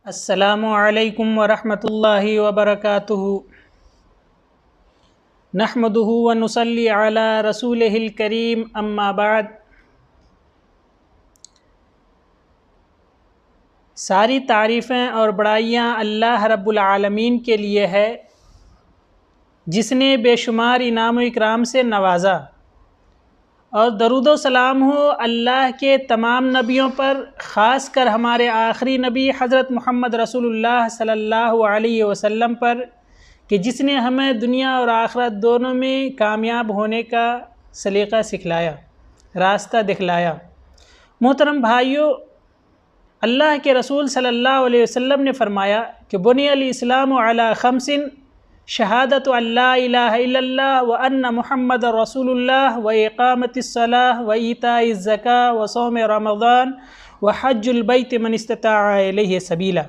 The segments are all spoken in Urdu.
السلام علیکم ورحمۃ اللہ وبرکاتہ۔ نحمدہ ونصلی علی رسولہ الکریم، اما بعد۔ ساری تعریفیں اور بڑائیاں اللہ رب العالمین کے لیے ہے، جس نے بے شمار انعام و اکرام سے نوازا، اور درود و سلام ہو اللہ کے تمام نبیوں پر، خاص کر ہمارے آخری نبی حضرت محمد رسول اللہ صلی اللہ علیہ وسلم پر، کہ جس نے ہمیں دنیا اور آخرت دونوں میں کامیاب ہونے کا سلیقہ سکھلایا، راستہ دکھلایا۔ محترم بھائیو، اللہ کے رسول صلی اللہ علیہ وسلم نے فرمایا کہ بنی الاسلام علی خمس، شہادت ان لا الہ الا اللہ وان محمد رسول اللہ واقامۃ الصلاۃ وایتاء الزکاۃ وصوم رمضان وحج البیت من استطاع الیہ سبیلا۔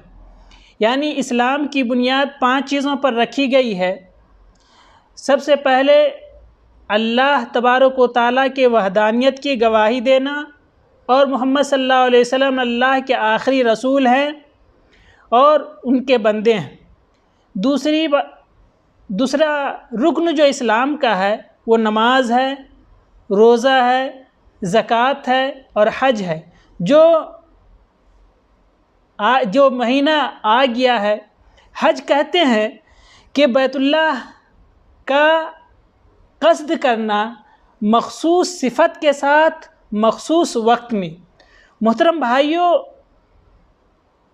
یعنی اسلام کی بنیاد 5 چیزوں پر رکھی گئی ہے۔ سب سے پہلے اللہ تبارک و تعالیٰ کے وحدانیت کی گواہی دینا، اور محمد صلی اللہ علیہ وسلم اللہ کے آخری رسول ہیں اور ان کے بندے ہیں۔ دوسرا رکن جو اسلام کا ہے وہ نماز ہے، روزہ ہے، زکوٰۃ ہے اور حج ہے۔ جو مہینہ آ گیا ہے، حج کہتے ہیں کہ بیت اللہ کا قصد کرنا مخصوص صفت کے ساتھ مخصوص وقت میں۔ محترم بھائیو،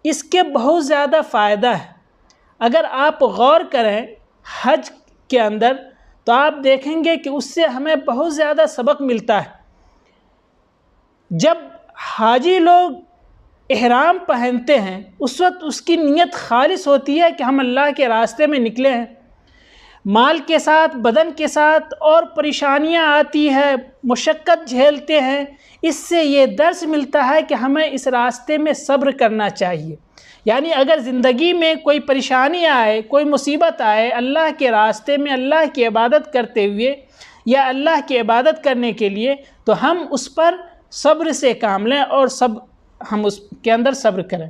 اس کے بہت زیادہ فائدہ ہے۔ اگر آپ غور کریں حج کے اندر تو آپ دیکھیں گے کہ اس سے ہمیں بہت زیادہ سبق ملتا ہے۔ جب حاجی لوگ احرام پہنتے ہیں، اس وقت اس کی نیت خالص ہوتی ہے کہ ہم اللہ کے راستے میں نکلے ہیں۔ مال کے ساتھ، بدن کے ساتھ اور پریشانیاں آتی ہیں، مشقت جھیلتے ہیں۔ اس سے یہ درس ملتا ہے کہ ہمیں اس راستے میں صبر کرنا چاہیے۔ یعنی اگر زندگی میں کوئی پریشانی آئے، کوئی مصیبت آئے، اللہ کے راستے میں اللہ کی عبادت کرتے ہوئے یا اللہ کی عبادت کرنے کے لیے، تو ہم اس پر صبر سے کام لیں اور ہم اس کے اندر صبر کریں۔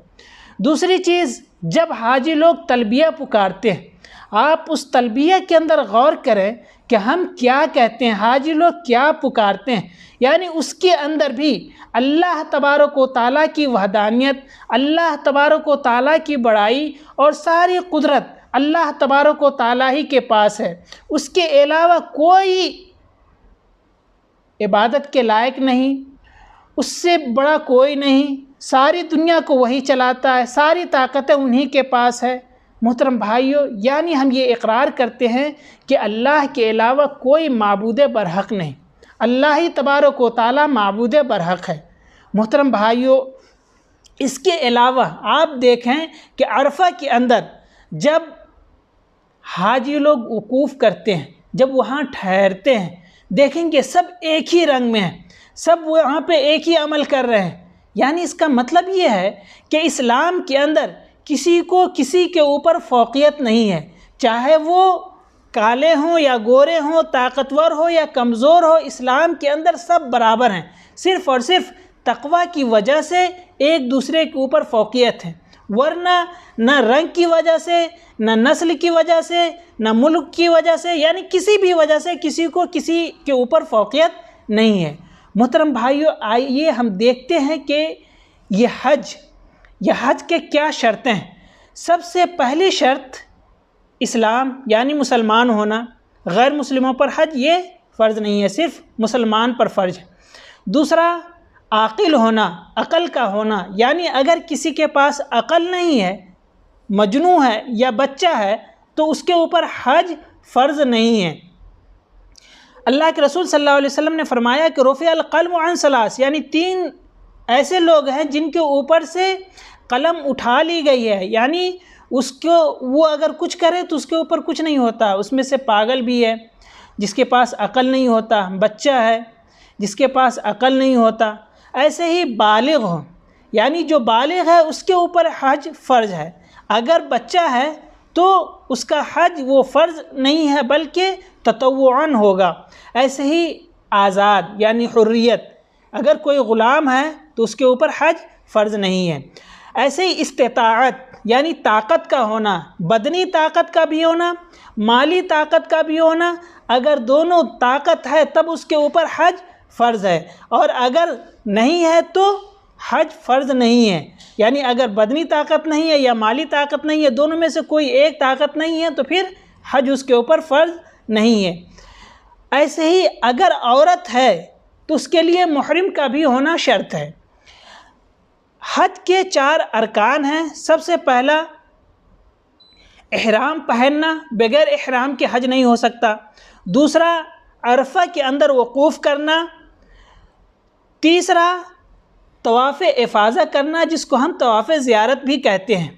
دوسری چیز، جب حاجی لوگ تلبیہ پکارتے ہیں، آپ اس تلبیہ کے اندر غور کریں کہ ہم کیا کہتے ہیں، حاجی لوگ کیا پکارتے ہیں۔ یعنی اس کے اندر بھی اللہ تبارک و تعالیٰ کی وحدانیت، اللہ تبارک و تعالیٰ کی بڑائی اور ساری قدرت اللہ تبارک و تعالیٰ ہی کے پاس ہے۔ اس کے علاوہ کوئی عبادت کے لائق نہیں، اس سے بڑا کوئی نہیں، ساری دنیا کو وہی چلاتا ہے، ساری طاقتیں انہی کے پاس ہے۔ محترم بھائیو، یعنی ہم یہ اقرار کرتے ہیں کہ اللہ کے علاوہ کوئی معبود برحق نہیں، اللہ ہی تبارک و تعالیٰ معبود برحق ہے۔ محترم بھائیو، اس کے علاوہ آپ دیکھیں کہ عرفہ کے اندر جب حاجی لوگ وقوف کرتے ہیں، جب وہاں ٹھہرتے ہیں، دیکھیں گے سب ایک ہی رنگ میں ہیں، سب وہاں پہ ایک ہی عمل کر رہے ہیں۔ یعنی اس کا مطلب یہ ہے کہ اسلام کے اندر کسی کو کسی کے اوپر فوقیت نہیں ہے، چاہے وہ کالے ہوں یا گورے ہوں، طاقتور ہو یا کمزور ہو، اسلام کے اندر سب برابر ہیں۔ صرف اور صرف تقویٰ کی وجہ سے ایک دوسرے کے اوپر فوقیت ہے، ورنہ نہ رنگ کی وجہ سے، نہ نسل کی وجہ سے، نہ ملک کی وجہ سے، یعنی کسی بھی وجہ سے کسی کو کسی کے اوپر فوقیت نہیں ہے۔ محترم بھائیو، آئیے ہم دیکھتے ہیں کہ یہ حج کے کیا شرطیں ہیں۔ سب سے پہلی شرط اسلام، یعنی مسلمان ہونا۔ غیر مسلموں پر حج یہ فرض نہیں ہے، صرف مسلمان پر فرض ہے۔ دوسرا، عاقل ہونا، عقل کا ہونا، یعنی اگر کسی کے پاس عقل نہیں ہے، مجنون ہے یا بچہ ہے، تو اس کے اوپر حج فرض نہیں ہے۔ اللہ کے رسول صلی اللہ علیہ وسلم نے فرمایا کہ رفع القلم عن ثلاث، یعنی 3 ایسے لوگ ہیں جن کے اوپر سے قلم اٹھا لی گئی ہے، یعنی وہ اگر کچھ کرے تو اس کے اوپر کچھ نہیں ہوتا۔ اس میں سے پاگل بھی ہے جس کے پاس عقل نہیں ہوتا، بچہ ہے جس کے پاس عقل نہیں ہوتا، ایسے ہی بالغ ہو، یعنی جو بالغ ہے اس کے اوپر حج فرض ہے۔ اگر بچہ ہے تو اس کا حج وہ فرض نہیں ہے بلکہ تطوعاً ہوگا۔ ایسے ہی آزاد، یعنی حریت، اگر کوئی غلام ہے تو اس کے اوپر حج فرض نہیں ہے۔ ایسے ہی استطاعت، یعنی طاقت کا ہونا، بدنی طاقت کا بھی ہونا، مالی طاقت کا بھی ہونا، اگر دونوں طاقت ہے تب اس کے اوپر حج فرض ہے، اور اگر نہیں ہے تو حج فرض نہیں ہے۔ یعنی اگر بدنی طاقت نہیں ہے یا مالی طاقت نہیں ہے، دونوں میں سے کوئی ایک طاقت نہیں ہے تو پھر حج اس کے اوپر فرض نہیں ہے۔ ایسے ہی اگر عورت ہے تو اس کے لیے محرم کا بھی ہونا شرط ہے۔ حج کے 4 ارکان ہیں۔ سب سے پہلا احرام پہننا، بغیر احرام کے حج نہیں ہو سکتا۔ دوسرا عرفہ کے اندر وقوف کرنا۔ تیسرا طواف افاضہ کرنا، جس کو ہم طواف زیارت بھی کہتے ہیں۔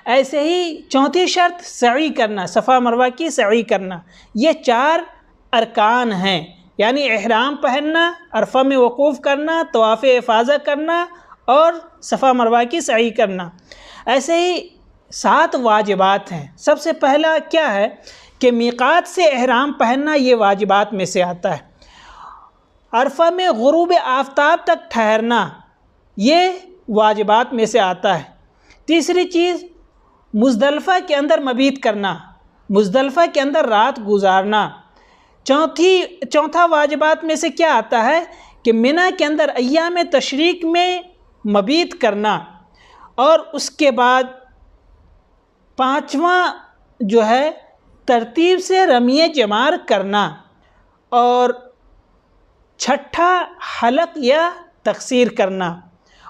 ایسے ہی چوتھی شرط سعی کرنا، صفا مروہ کی سعی کرنا۔ یہ 4 ارکان ہیں، یعنی احرام پہننا، عرفہ میں وقوف کرنا، طواف افاضہ کرنا اور صفا مروہ کی سعی کرنا۔ ایسے ہی 7 واجبات ہیں۔ سب سے پہلا کیا ہے کہ میقات سے احرام پہننا، یہ واجبات میں سے آتا ہے۔ عرفہ میں غروب آفتاب تک ٹھہرنا، یہ واجبات میں سے آتا ہے۔ تیسری چیز مزدلفہ کے اندر مبیت کرنا، مزدلفہ کے اندر رات گزارنا۔ چوتھا واجبات میں سے کیا آتا ہے کہ منی کے اندر ایام تشریق میں مبیت کرنا، اور اس کے بعد 5واں جو ہے ترتیب سے رمی جمار کرنا، اور 6ٹھا حلق یا تقصیر کرنا۔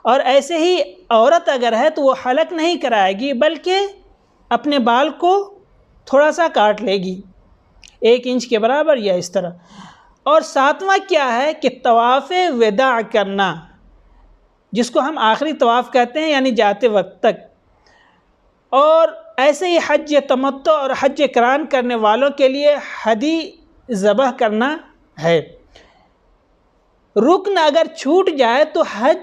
اور ایسے ہی عورت اگر ہے تو وہ حلق نہیں کرائے گی، بلکہ اپنے بال کو تھوڑا سا کاٹ لے گی، 1 انچ کے برابر یا اس طرح۔ اور 7واں کیا ہے کہ طواف وداع کرنا، جس کو ہم آخری طواف کہتے ہیں، یعنی جاتے وقت تک۔ اور ایسے ہی حج تمتع اور حج قران کرنے والوں کے لیے ہدی ذبح کرنا ہے۔ رکن اگر چھوٹ جائے تو حج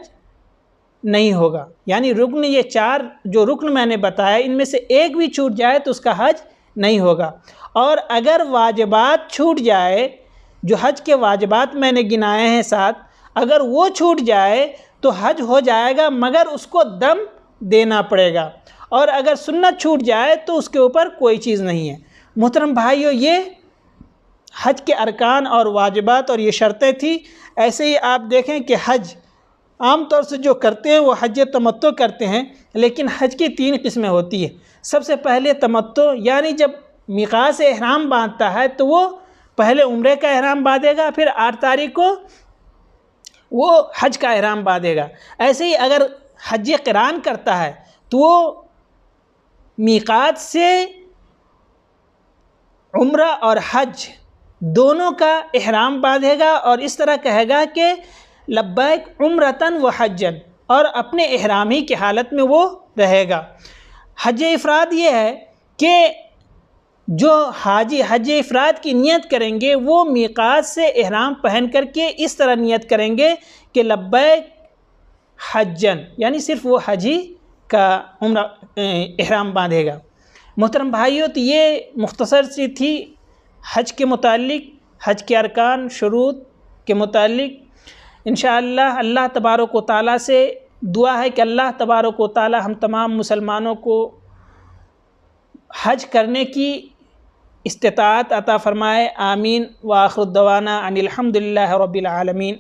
نہیں ہوگا، یعنی رکن، یہ 4 جو رکن میں نے بتایا، ان میں سے ایک بھی چھوٹ جائے تو اس کا حج نہیں ہوگا۔ اور اگر واجبات چھوٹ جائے، جو حج کے واجبات میں نے گنائے ہیں 7، اگر وہ چھوٹ جائے تو حج ہو جائے گا، مگر اس کو دم دینا پڑے گا۔ اور اگر سنت چھوٹ جائے تو اس کے اوپر کوئی چیز نہیں ہے۔ محترم بھائیو، یہ حج کے ارکان اور واجبات اور یہ شرطیں تھیں۔ ایسے ہی آپ دیکھیں کہ حج عام طور سے جو کرتے ہیں وہ حج تمتع کرتے ہیں، لیکن حج کی 3 قسمیں ہوتی ہیں۔ سب سے پہلے تمتع، یعنی جب میقات سے احرام باندھتا ہے تو وہ پہلے عمرے کا احرام باندھے گا، پھر 8 تاریخ کو وہ حج کا احرام باندھے گا۔ ایسے ہی اگر حج قران کرتا ہے تو وہ میقات سے عمرہ اور حج دونوں کا احرام باندھے گا، اور اس طرح کہے گا کہ لبیک عمرتن و حجن، اور اپنے احرام ہی کی حالت میں وہ رہے گا۔ حج افراد یہ ہے کہ جو حاجی حج افراد کی نیت کریں گے وہ میقات سے احرام پہن کر کے اس طرح نیت کریں گے کہ لبیک حجن، یعنی صرف وہ حجی کا عمرہ احرام باندھے گا۔ محترم بھائیو، تو یہ مختصر سی تھی حج کے متعلق، حج کے ارکان شروط کے متعلق۔ انشاءاللہ اللہ تبارک و تعالیٰ سے دعا ہے کہ اللہ تبارک و تعالیٰ ہم تمام مسلمانوں کو حج کرنے کی استطاعت عطا فرمائے۔ آمین۔ وآخر الدعوانا ان الحمد للہ رب العالمین۔